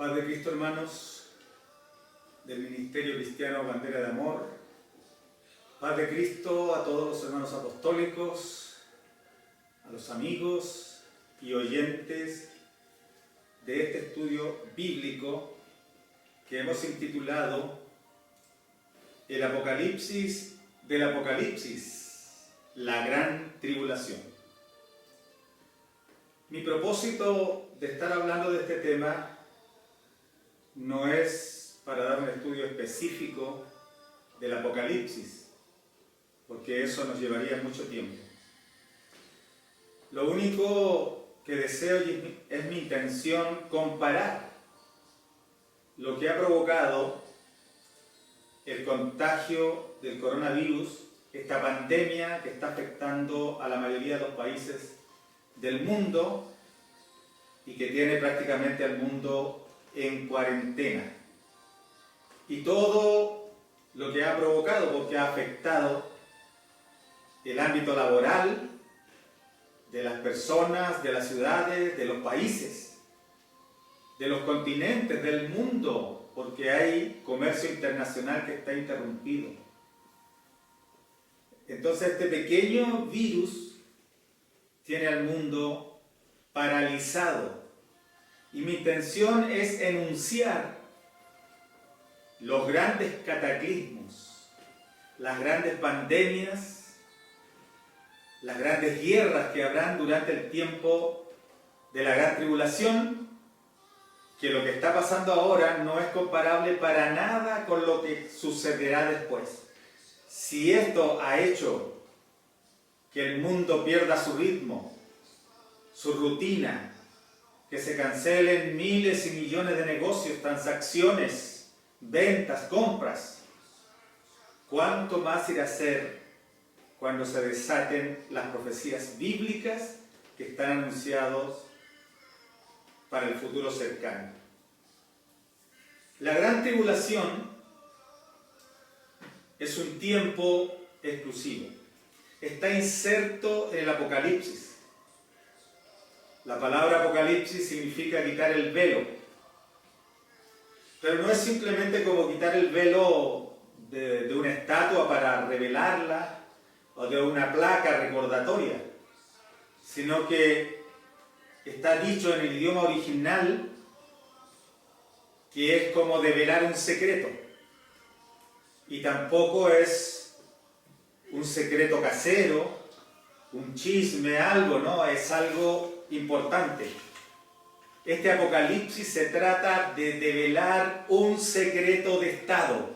Paz de Cristo, hermanos, del Ministerio Cristiano Bandera de Amor. Paz de Cristo a todos los hermanos apostólicos, a los amigos y oyentes de este estudio bíblico que hemos intitulado El Apocalipsis del Apocalipsis, la Gran Tribulación. Mi propósito de estar hablando de este tema no es para dar un estudio específico del Apocalipsis, porque eso nos llevaría mucho tiempo. Lo único que deseo y es mi intención comparar lo que ha provocado el contagio del coronavirus, esta pandemia que está afectando a la mayoría de los países del mundo y que tiene prácticamente al mundo en cuarentena, y todo lo que ha provocado, porque ha afectado el ámbito laboral de las personas, de las ciudades, de los países, de los continentes, del mundo, porque hay comercio internacional que está interrumpido. Entonces este pequeño virus tiene al mundo paralizado. Y mi intención es enunciar los grandes cataclismos, las grandes pandemias, las grandes guerras que habrán durante el tiempo de la Gran Tribulación, que lo que está pasando ahora no es comparable para nada con lo que sucederá después. Si esto ha hecho que el mundo pierda su ritmo, su rutina, que se cancelen miles y millones de negocios, transacciones, ventas, compras, ¿cuánto más irá a ser cuando se desaten las profecías bíblicas que están anunciados para el futuro cercano? La Gran Tribulación es un tiempo exclusivo. Está inserto en el Apocalipsis. La palabra Apocalipsis significa quitar el velo. Pero no es simplemente como quitar el velo de una estatua para revelarla o de una placa recordatoria, sino que está dicho en el idioma original que es como develar un secreto. Y tampoco es un secreto casero, un chisme, algo, no, es algo importante. Este Apocalipsis se trata de develar un secreto de Estado.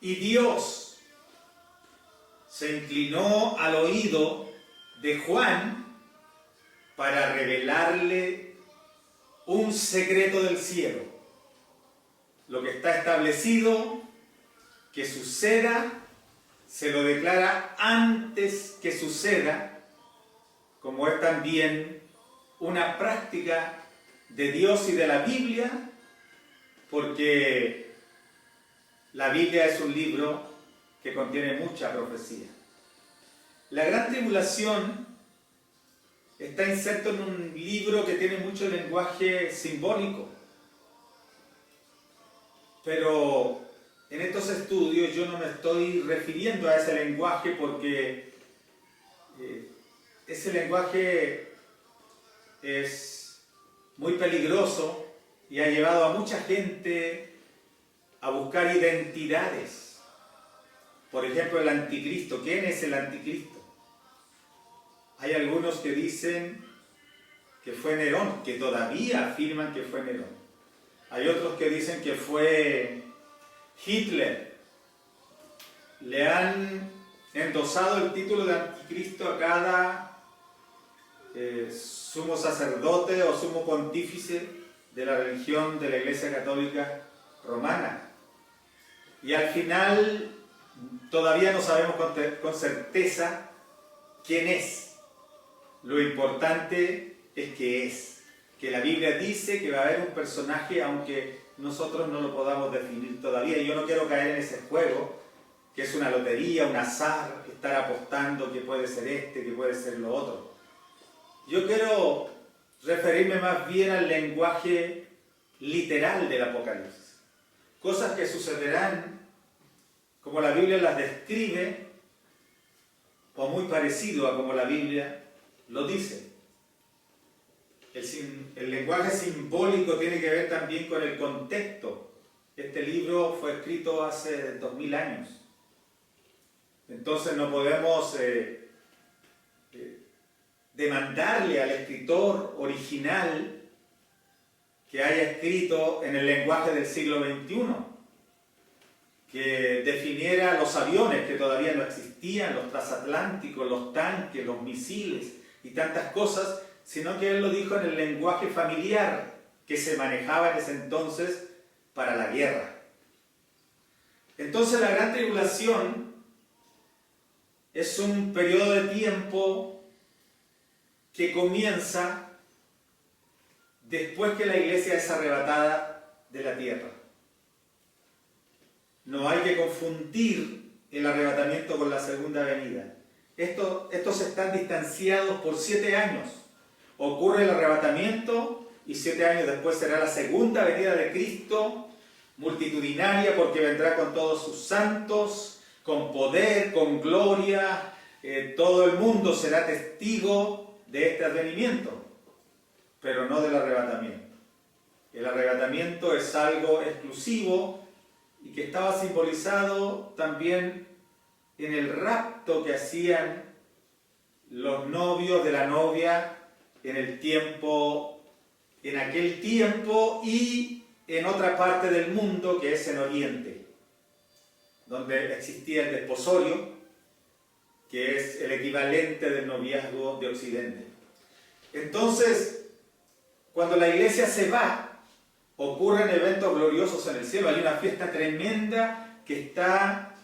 Y Dios se inclinó al oído de Juan para revelarle un secreto del cielo. Lo que está establecido que suceda, se lo declara antes que suceda, como es también una práctica de Dios y de la Biblia, porque la Biblia es un libro que contiene mucha profecía. La Gran Tribulación está inserto en un libro que tiene mucho lenguaje simbólico, pero en estos estudios yo no me estoy refiriendo a ese lenguaje porque ese lenguaje es muy peligroso y ha llevado a mucha gente a buscar identidades. Por ejemplo, el anticristo. ¿Quién es el anticristo? Hay algunos que dicen que fue Nerón, que todavía afirman que fue Nerón. Hay otros que dicen que fue Hitler. Le han endosado el título de anticristo a cada sumo sacerdote o sumo pontífice de la religión de la Iglesia Católica Romana. Y al final todavía no sabemos con certeza quién es. Lo importante es que la Biblia dice que va a haber un personaje, aunque nosotros no lo podamos definir todavía. Y yo no quiero caer en ese juego, que es una lotería, un azar, estar apostando que puede ser este, que puede ser lo otro. Yo quiero referirme más bien al lenguaje literal del Apocalipsis. Cosas que sucederán como la Biblia las describe o muy parecido a como la Biblia lo dice. El lenguaje simbólico tiene que ver también con el contexto. Este libro fue escrito hace 2000 años. Entonces no podemos demandarle al escritor original que haya escrito en el lenguaje del siglo XXI, que definiera los aviones que todavía no existían, los transatlánticos, los tanques, los misiles y tantas cosas, sino que él lo dijo en el lenguaje familiar que se manejaba en ese entonces para la guerra. Entonces la gran tribulación es un periodo de tiempo que comienza después que la iglesia es arrebatada de la tierra. No hay que confundir el arrebatamiento con la segunda venida. Estos están distanciados por 7 años. Ocurre el arrebatamiento y 7 años después será la segunda venida de Cristo, multitudinaria, porque vendrá con todos sus santos, con poder, con gloria. Todo el mundo será testigo de este advenimiento, pero no del arrebatamiento. El arrebatamiento es algo exclusivo y que estaba simbolizado también en el rapto que hacían los novios de la novia en aquel tiempo y en otra parte del mundo que es en Oriente, donde existía el desposorio, que es el equivalente del noviazgo de Occidente. Entonces, cuando la iglesia se va, ocurren eventos gloriosos en el cielo. Hay una fiesta tremenda que está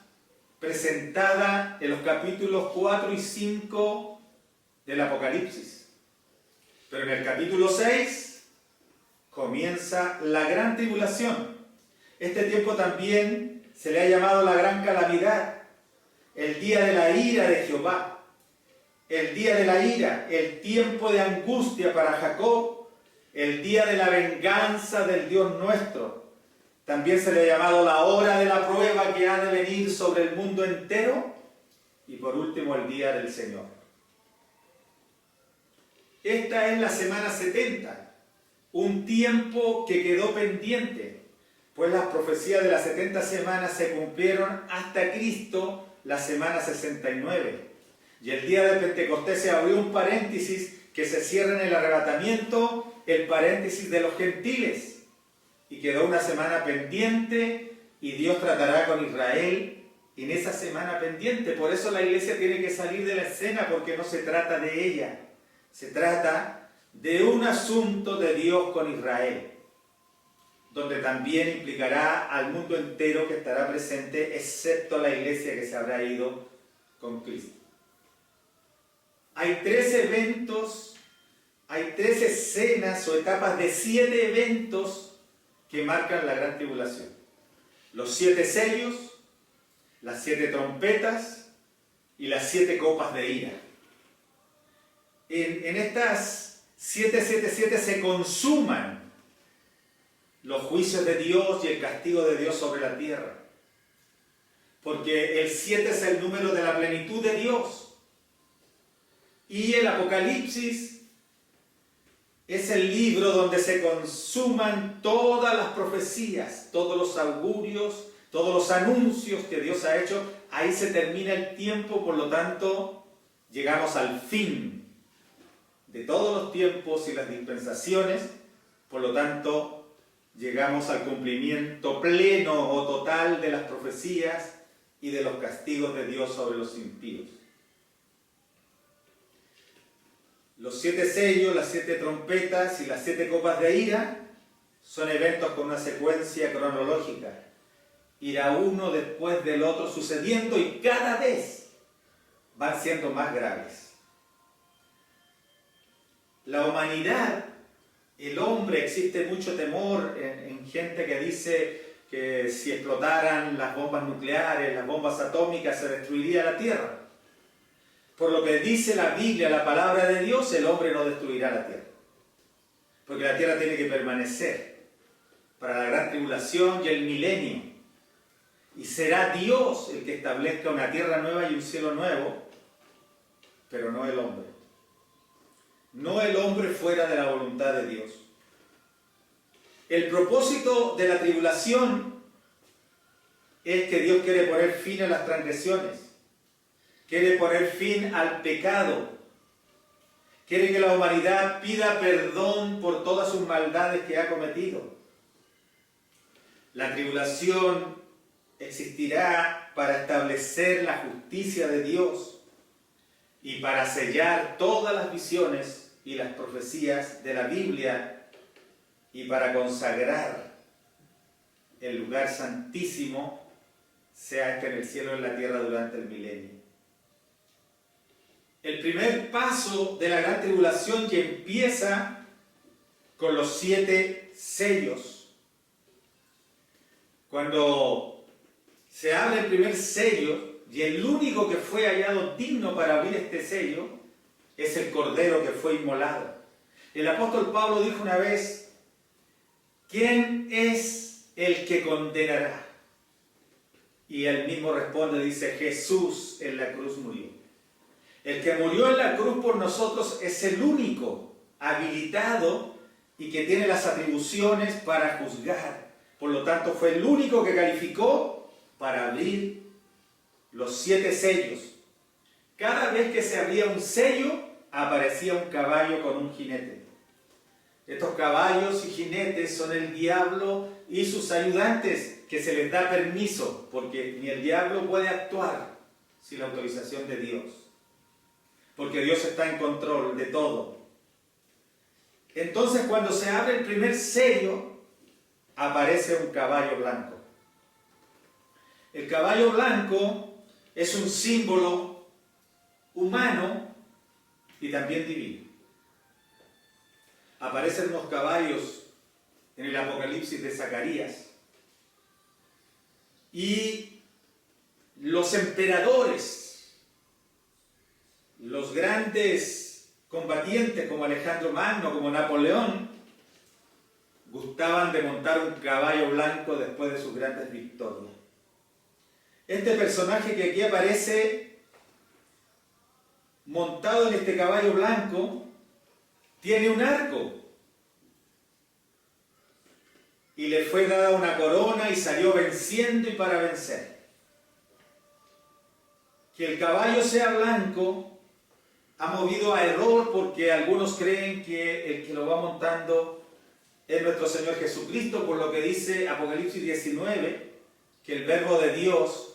presentada en los capítulos 4 y 5 del Apocalipsis. Pero en el capítulo 6 comienza la gran tribulación. Este tiempo también se le ha llamado la gran calamidad, el día de la ira de Jehová, el día de la ira, el tiempo de angustia para Jacob, el día de la venganza del Dios nuestro. También se le ha llamado la hora de la prueba que ha de venir sobre el mundo entero. Y por último, el día del Señor. Esta es la semana 70, un tiempo que quedó pendiente, pues las profecías de las 70 semanas se cumplieron hasta Cristo, la semana 69. Y el día de Pentecostés se abrió un paréntesis que se cierra en el arrebatamiento, el paréntesis de los gentiles, y quedó una semana pendiente y Dios tratará con Israel en esa semana pendiente. Por eso la iglesia tiene que salir de la escena, porque no se trata de ella, se trata de un asunto de Dios con Israel, donde también implicará al mundo entero que estará presente, excepto la iglesia que se habrá ido con Cristo. Hay 3 eventos, hay 3 escenas o etapas de 7 eventos que marcan la gran tribulación. Los 7 sellos, las 7 trompetas y las 7 copas de ira. En estas 7 se consuman los juicios de Dios y el castigo de Dios sobre la tierra. Porque el 7 es el número de la plenitud de Dios. Y el Apocalipsis es el libro donde se consuman todas las profecías, todos los augurios, todos los anuncios que Dios ha hecho. Ahí se termina el tiempo, por lo tanto, llegamos al fin de todos los tiempos y las dispensaciones. Por lo tanto, llegamos al cumplimiento pleno o total de las profecías y de los castigos de Dios sobre los impíos. Los 7 sellos, las 7 trompetas y las 7 copas de ira son eventos con una secuencia cronológica. Irá uno después del otro sucediendo y cada vez van siendo más graves. La humanidad, el hombre, existe mucho temor en gente que dice que si explotaran las bombas nucleares, las bombas atómicas, se destruiría la Tierra. Por lo que dice la Biblia, la palabra de Dios, el hombre no destruirá la tierra. Porque la tierra tiene que permanecer. para la gran tribulación y el milenio. Y será Dios el que establezca una tierra nueva y un cielo nuevo, pero no el hombre. No el hombre fuera de la voluntad de Dios. El propósito de la tribulación es que Dios quiere poner fin a las transgresiones, quiere poner fin al pecado, quiere que la humanidad pida perdón por todas sus maldades que ha cometido. La tribulación existirá para establecer la justicia de Dios y para sellar todas las visiones y las profecías de la Biblia y para consagrar el lugar santísimo, sea este en el cielo o en la tierra, durante el milenio. El primer paso de la gran tribulación ya empieza con los 7 sellos. Cuando se abre el primer sello, y el único que fue hallado digno para abrir este sello es el cordero que fue inmolado. El apóstol Pablo dijo una vez: ¿quién es el que condenará? Y él mismo responde, dice: Jesús en la cruz murió. El que murió en la cruz por nosotros es el único habilitado y que tiene las atribuciones para juzgar. Por lo tanto, fue el único que calificó para abrir los 7 sellos. Cada vez que se abría un sello, aparecía un caballo con un jinete. Estos caballos y jinetes son el diablo y sus ayudantes, que se les da permiso, porque ni el diablo puede actuar sin la autorización de Dios, porque Dios está en control de todo. Entonces, cuando se abre el primer sello, aparece un caballo blanco. El caballo blanco es un símbolo humano y también divino. Aparecen unos caballos en el Apocalipsis de Zacarías, y los emperadores, los grandes combatientes como Alejandro Magno, como Napoleón, gustaban de montar un caballo blanco después de sus grandes victorias. Este personaje que aquí aparece montado en este caballo blanco tiene un arco y le fue dada una corona y salió venciendo y para vencer. Que el caballo sea blanco ha movido a error, porque algunos creen que el que lo va montando es nuestro Señor Jesucristo, por lo que dice Apocalipsis 19, que el Verbo de Dios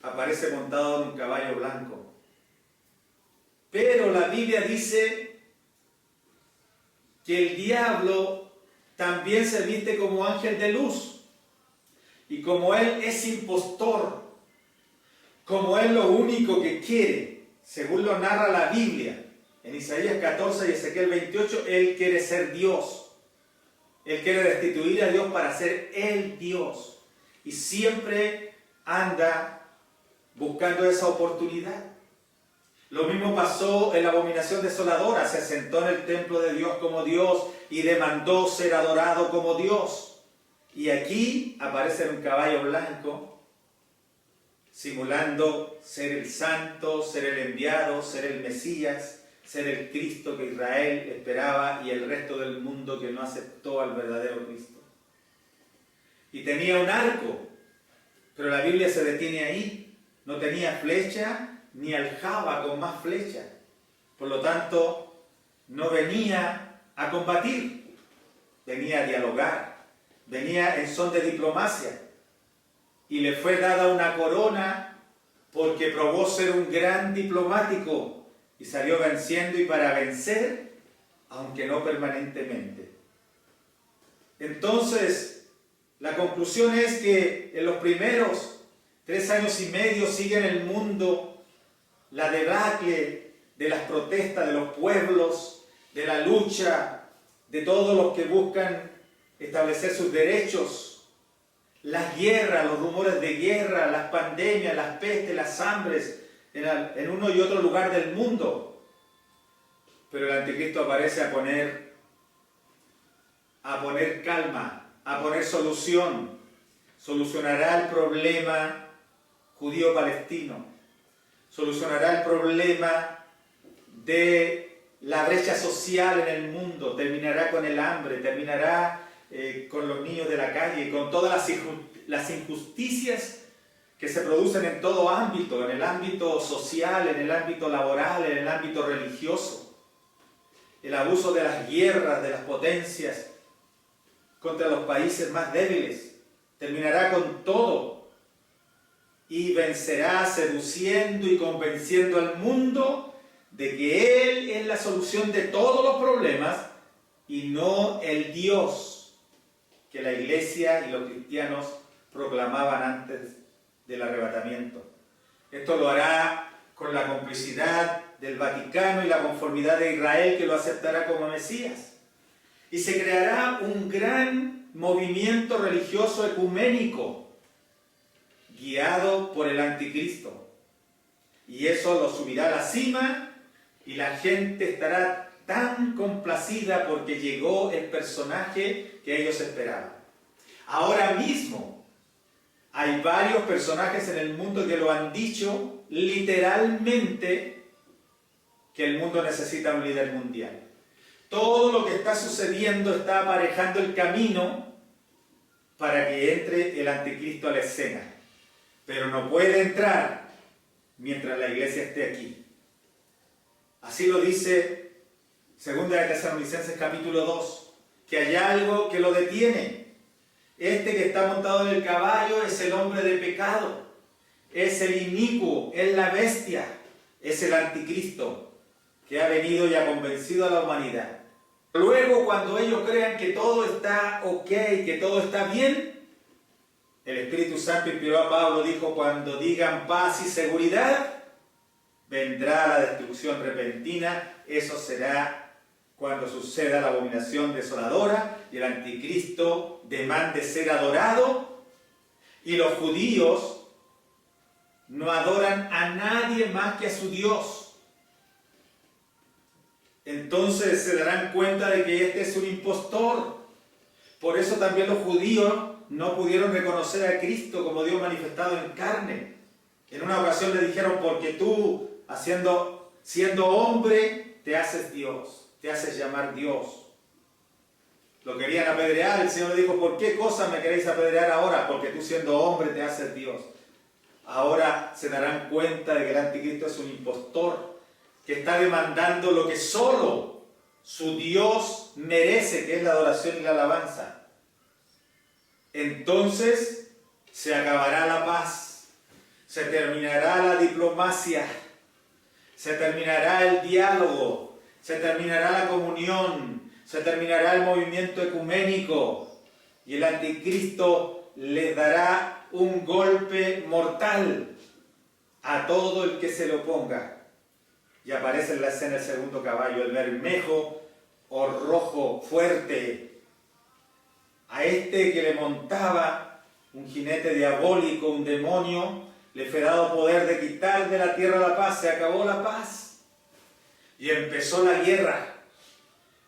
aparece montado en un caballo blanco. Pero la Biblia dice que el diablo también se viste como ángel de luz, y como él es impostor, como él lo único que quiere, según lo narra la Biblia en Isaías 14 y Ezequiel 28, él quiere ser Dios. Él quiere destituir a Dios para ser él Dios, y siempre anda buscando esa oportunidad. Lo mismo pasó en la abominación desoladora. Se sentó en el templo de Dios como Dios y demandó ser adorado como Dios. Y aquí aparece en un caballo blanco, simulando ser el santo, ser el enviado, ser el Mesías, ser el Cristo que Israel esperaba y el resto del mundo que no aceptó al verdadero Cristo. Y tenía un arco, pero la Biblia se detiene ahí. No tenía flecha ni aljaba con más flecha. Por lo tanto, no venía a combatir, venía a dialogar, venía en son de diplomacia. Y le fue dada una corona porque probó ser un gran diplomático y salió venciendo y para vencer, aunque no permanentemente. Entonces, la conclusión es que en los primeros 3 años y medio sigue en el mundo la debacle de las protestas de los pueblos, de la lucha de todos los que buscan establecer sus derechos, las guerras, los rumores de guerra, las pandemias, las pestes, las hambres en uno y otro lugar del mundo. Pero el anticristo aparece a poner a poner calma, a poner solución. Solucionará el problema judío-palestino. Solucionará el problema de la brecha social en el mundo. Terminará con el hambre, terminará con los niños de la calle, con todas las injusticias que se producen en todo ámbito, en el ámbito social, en el ámbito laboral, en el ámbito religioso. El abuso de las guerras, de las potencias contra los países más débiles. Terminará con todo y vencerá seduciendo y convenciendo al mundo de que Él es la solución de todos los problemas y no el Dios que la Iglesia y los cristianos proclamaban antes del arrebatamiento. Esto lo hará con la complicidad del Vaticano y la conformidad de Israel, que lo aceptará como Mesías. Y se creará un gran movimiento religioso ecuménico guiado por el anticristo. Y eso lo subirá a la cima y la gente estará tan complacida porque llegó el personaje que ellos esperaban. Ahora mismo hay varios personajes en el mundo que lo han dicho literalmente, que el mundo necesita un líder mundial. Todo lo que está sucediendo está aparejando el camino para que entre el anticristo a la escena. Pero no puede entrar mientras la iglesia esté aquí. Así lo dice 2 de Tesalonicenses capítulo 2, que hay algo que lo detiene. Este que está montado en el caballo es el hombre de pecado, es el inicuo, es la bestia, es el anticristo que ha venido y ha convencido a la humanidad. Luego, cuando ellos crean que todo está ok, que todo está bien, el Espíritu Santo inspiró a Pablo, dijo: cuando digan paz y seguridad, vendrá la destrucción repentina. Eso será cuando suceda la abominación desoladora y el anticristo demande ser adorado, y los judíos no adoran a nadie más que a su Dios. Entonces se darán cuenta de que este es un impostor. Por eso también los judíos no pudieron reconocer a Cristo como Dios manifestado en carne. En una ocasión le dijeron: porque tú, siendo hombre, te haces Dios, te haces llamar Dios. Lo querían apedrear. El Señor le dijo: ¿por qué cosa me queréis apedrear ahora? Porque tú, siendo hombre, te haces Dios. Ahora se darán cuenta de que el anticristo es un impostor, que está demandando lo que solo su Dios merece, que es la adoración y la alabanza. Entonces se acabará la paz, se terminará la diplomacia, se terminará el diálogo, se terminará la comunión, se terminará el movimiento ecuménico, y el anticristo les dará un golpe mortal a todo el que se le oponga. Y aparece en la escena el segundo caballo, el bermejo o rojo fuerte. A este que le montaba un jinete diabólico, un demonio, le fue dado poder de quitar de la tierra la paz. Se acabó la paz y empezó la guerra.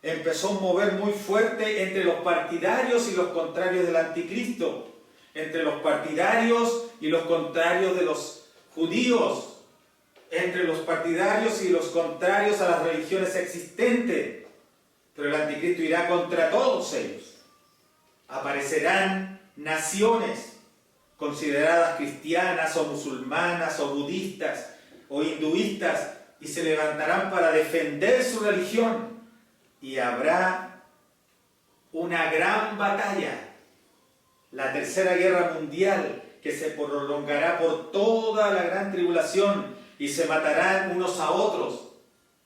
Empezó a mover muy fuerte entre los partidarios y los contrarios del anticristo, entre los partidarios y los contrarios de los judíos, entre los partidarios y los contrarios a las religiones existentes. Pero el anticristo irá contra todos ellos. Aparecerán naciones consideradas cristianas o musulmanas o budistas o hinduistas, y se levantarán para defender su religión, y habrá una gran batalla, la tercera guerra mundial, que se prolongará por toda la gran tribulación, y se matarán unos a otros.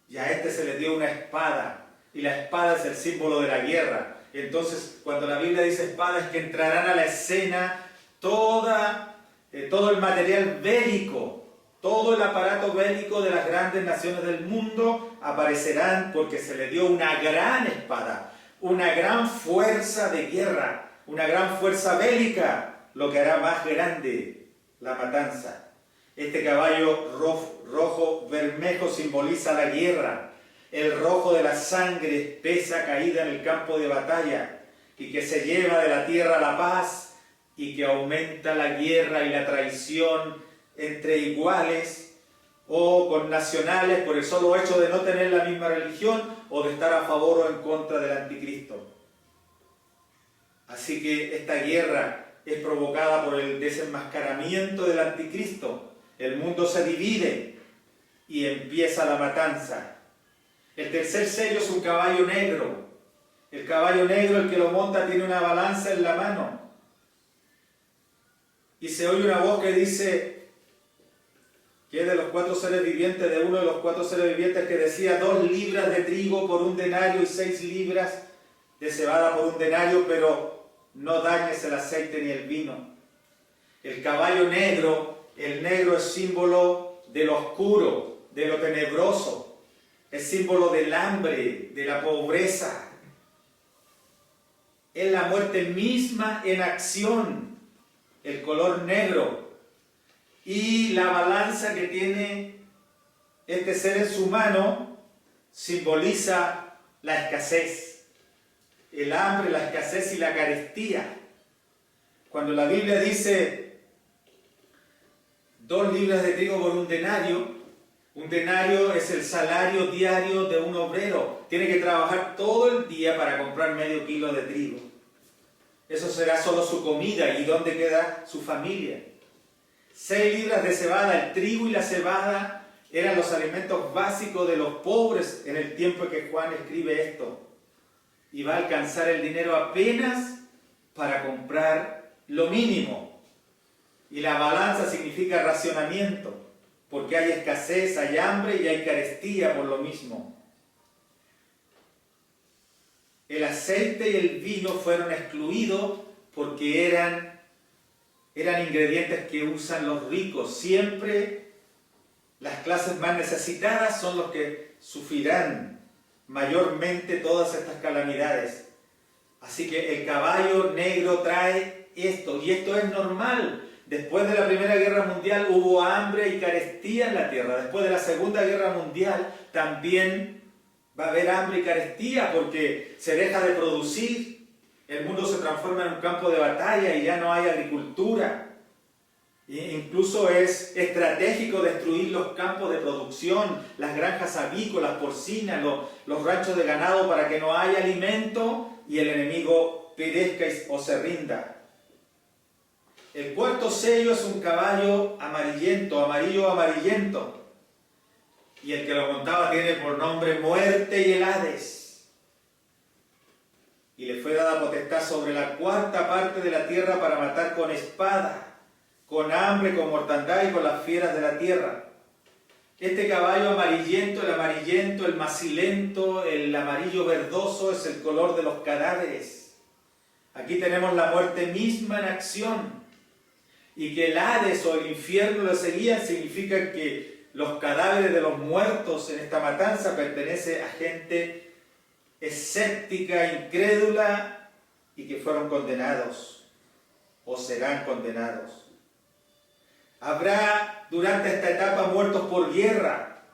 Y a este se le dio una espada, y la espada es el símbolo de la guerra. Entonces, cuando la Biblia dice espada, es que entrarán a la escena todo el material bélico, todo el aparato bélico de las grandes naciones del mundo aparecerán, porque se le dio una gran espada, una gran fuerza de guerra, una gran fuerza bélica, lo que hará más grande la matanza. Este caballo rojo bermejo simboliza la guerra, el rojo de la sangre espesa caída en el campo de batalla. y que se lleva de la tierra la paz y que aumenta la guerra y la traición entre iguales o con nacionales por el solo hecho de no tener la misma religión o de estar a favor o en contra del anticristo. Así que esta guerra es provocada por el desenmascaramiento del anticristo. El mundo se divide y empieza la matanza. El tercer sello es un caballo negro. El caballo negro, el que lo monta, tiene una balanza en la mano. Y se oye una voz que dice, que es de los 4 seres vivientes, de uno de los 4 seres vivientes, que decía 2 libras de trigo por un denario y 6 libras de cebada por un denario, pero no dañes el aceite ni el vino. El caballo negro, el negro es símbolo de lo oscuro, de lo tenebroso, es símbolo del hambre, de la pobreza. Es la muerte misma en acción, el color negro. Y la balanza que tiene este ser en su mano simboliza la escasez, el hambre, la escasez y la carestía. Cuando la Biblia dice 2 libras de trigo por un denario es el salario diario de un obrero. Tiene que trabajar todo el día para comprar medio kilo de trigo. Eso será solo su comida. ¿Y dónde queda su familia? 6 libras de cebada. El trigo y la cebada eran los alimentos básicos de los pobres en el tiempo en que Juan escribe esto. Y va a alcanzar el dinero apenas para comprar lo mínimo. Y la balanza significa racionamiento, porque hay escasez, hay hambre y hay carestía por lo mismo. El aceite y el vino fueron excluidos porque eran ingredientes que usan los ricos. Siempre las clases más necesitadas son los que sufrirán mayormente todas estas calamidades. Así que el caballo negro trae esto, y esto es normal. Después de la Primera Guerra Mundial hubo hambre y carestía en la tierra. Después de la Segunda Guerra Mundial también va a haber hambre y carestía porque se deja de producir. El mundo se transforma en un campo de batalla y ya no hay agricultura. E incluso es estratégico destruir los campos de producción, las granjas avícolas, porcinas, los ranchos de ganado para que no haya alimento y el enemigo perezca o se rinda. El cuarto sello es un caballo amarillento, amarillo amarillento. Y el que lo montaba tiene por nombre Muerte y el Hades. Y le fue dada potestad sobre la 4ª parte de la tierra para matar con espada, con hambre, con mortandad y con las fieras de la tierra. Este caballo amarillento, el macilento, el amarillo verdoso es el color de los cadáveres. Aquí tenemos la muerte misma en acción. Y que el Hades o el infierno lo seguían significa que los cadáveres de los muertos en esta matanza pertenecen a gente escéptica, incrédula y que fueron condenados o serán condenados. Habrá durante esta etapa muertos por guerra,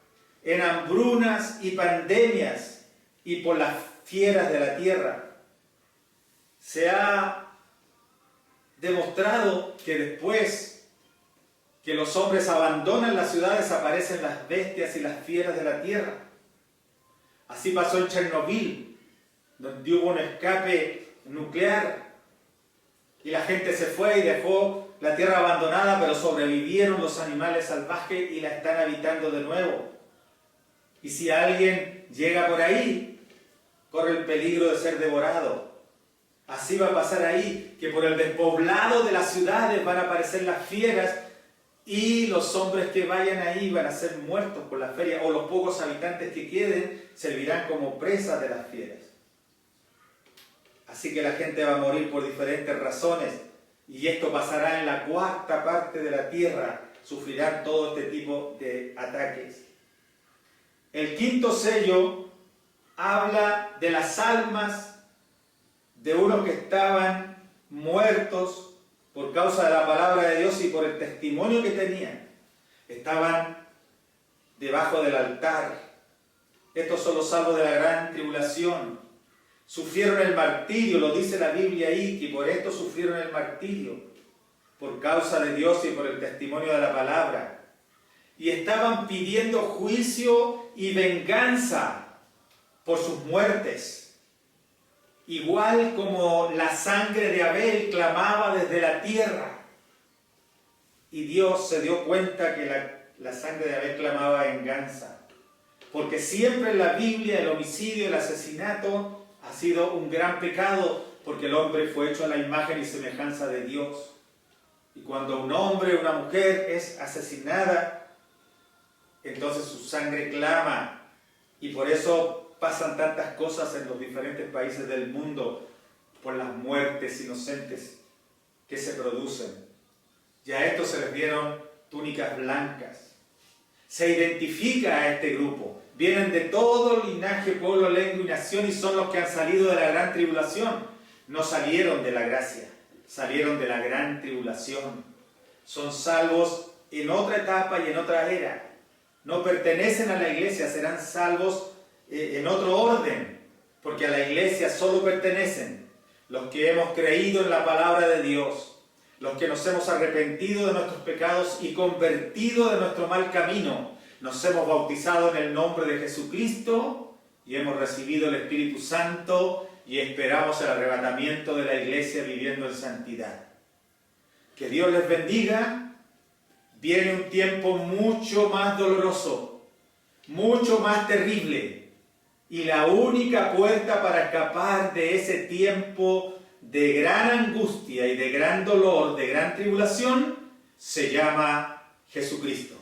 en hambrunas y pandemias y por las fieras de la tierra. Se ha demostrado que después que los hombres abandonan las ciudades aparecen las bestias y las fieras de la tierra. Así pasó en Chernobyl, donde hubo un escape nuclear y la gente se fue y dejó la tierra abandonada, pero sobrevivieron los animales salvajes y la están habitando de nuevo. Y si alguien llega por ahí, corre el peligro de ser devorado. Así va a pasar ahí, que por el despoblado de las ciudades van a aparecer las fieras y los hombres que vayan ahí van a ser muertos por la feria, o los pocos habitantes que queden servirán como presas de las fieras. Así que la gente va a morir por diferentes razones y esto pasará en la 4ª parte de la tierra, sufrirán todo este tipo de ataques. El 5º sello habla de las almas de unos que estaban muertos por causa de la palabra de Dios y por el testimonio que tenían. Estaban debajo del altar. Estos son los salvos de la gran tribulación. sufrieron el martirio, lo dice la Biblia ahí, que por esto sufrieron el martirio, por causa de Dios y por el testimonio de la palabra. Y estaban pidiendo juicio y venganza por sus muertes. Igual como la sangre de Abel clamaba desde la tierra. Y Dios se dio cuenta que la sangre de Abel clamaba venganza. Porque siempre en la Biblia el homicidio, el asesinato ha sido un gran pecado, porque el hombre fue hecho a la imagen y semejanza de Dios. Y cuando un hombre o una mujer es asesinada, entonces su sangre clama. Y por eso pasan tantas cosas en los diferentes países del mundo, por las muertes inocentes que se producen. Y a estos se les dieron túnicas blancas. Se identifica a este grupo. Vienen de todo linaje, pueblo, lengua y nación, y son los que han salido de la gran tribulación. No salieron de la gracia, salieron de la gran tribulación. Son salvos en otra etapa y en otra era. No pertenecen a la iglesia, serán salvos en otro orden, porque a la iglesia solo pertenecen los que hemos creído en la palabra de Dios, los que nos hemos arrepentido de nuestros pecados y convertido de nuestro mal camino. Nos hemos bautizado en el nombre de Jesucristo y hemos recibido el Espíritu Santo y esperamos el arrebatamiento de la iglesia viviendo en santidad. Que Dios les bendiga. Viene un tiempo mucho más doloroso, mucho más terrible. Y la única puerta para escapar de ese tiempo de gran angustia y de gran dolor, de gran tribulación, se llama Jesucristo.